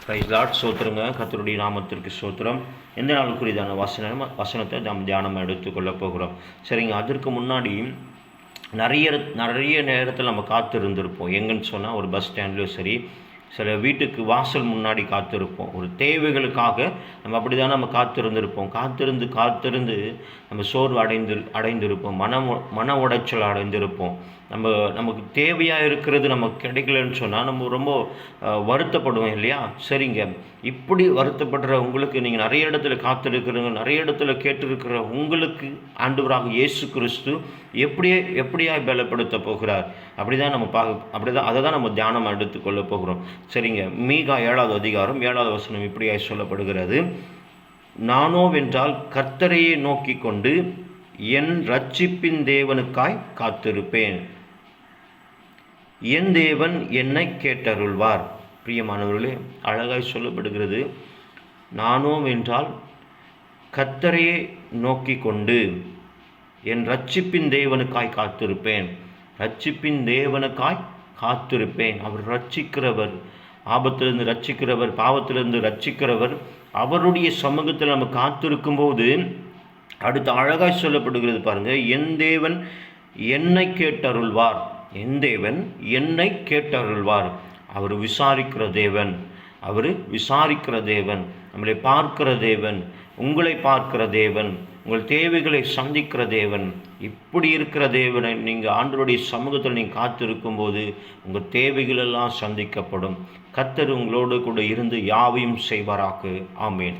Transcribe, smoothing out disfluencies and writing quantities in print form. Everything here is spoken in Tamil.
Price Lord. சோத்திரங்க. கர்த்தருடைய நாமத்திற்கு சோத்திரம். எந்த நாளுக்குரியதான வசனத்தை நாம் தியானம் எடுத்துக்கொள்ளப் போகிறோம். சரிங்க. அதற்கு முன்னாடி நிறைய நேரத்தில் நம்ம காத்திருந்திருப்போம். எங்கன்னு சொன்னால் ஒரு பஸ் ஸ்டாண்ட்லேயும் சரி, சில வீட்டுக்கு வாசல் முன்னாடி காத்திருப்போம். ஒரு தேவைகளுக்காக நம்ம அப்படி தான் நம்ம காத்திருந்திருப்போம். காத்திருந்து நம்ம சோர்வு அடைந்திருப்போம். மன உடைச்சல் அடைந்திருப்போம். நமக்கு தேவையாக இருக்கிறது நமக்கு கிடைக்கலன்னு சொன்னால் நம்ம ரொம்ப வருத்தப்படுவோம் இல்லையா? சரிங்க. இப்படி வருத்தப்படுற உங்களுக்கு, நீங்கள் நிறைய இடத்துல காத்திருக்கிறீங்க, நிறைய இடத்துல கேட்டிருக்கிற உங்களுக்கு ஆண்டவராக இயேசு கிறிஸ்து எப்படியாய் பலப்படுத்த போகிறார் அப்படிதான் நம்ம அப்படிதான் அதை தான் நம்ம தியானம் எடுத்துக்கொள்ள போகிறோம். சரிங்க. மீகா 7வது அதிகாரம் 7வது வசனம் இப்படியாய் சொல்லப்படுகிறது. நானோவென்றால் கர்த்தரையே நோக்கி கொண்டு என் இரட்சிப்பின் தேவனுக்காய் காத்திருப்பேன். என் தேவன் என்னை கேட்டருள்வார். பிரியமானவர்களே, அழகாய் சொல்லப்படுகிறது. நானோவென்றால் கர்த்தரையே நோக்கி கொண்டு என் இரட்சிப்பின் தேவனுக்காய் காத்திருப்பேன். இரட்சிப்பின் தேவனுக்காய் காத்திருப்பேன். அவர் ரட்சிக்கிறவர், ஆபத்திலிருந்து ரட்சிக்கிறவர், பாவத்திலிருந்து ரட்சிக்கிறவர். அவருடைய சமூகத்தில் நம்ம காத்திருக்கும்போது அடுத்து அழகாய் சொல்லப்படுகிறது பாருங்க. என் தேவன் என்னை கேட்டருள்வார். என் தேவன் என்னை கேட்டருள்வார். அவர் விசாரிக்கிற தேவன், நம்மளை பார்க்கிற தேவன், உங்களை பார்க்கிற தேவன், உங்கள் தேவைகளை சந்திக்கிற தேவன். இப்படி இருக்கிற தேவனை நீங்கள் ஆண்டவருடைய சமூகத்தில் நீங்கள் காத்திருக்கும் போது உங்கள் தேவைகளெல்லாம் சந்திக்கப்படும். கர்த்தர் உங்களோடு கூட இருந்து யாவையும் செய்வாராக. ஆமேன்.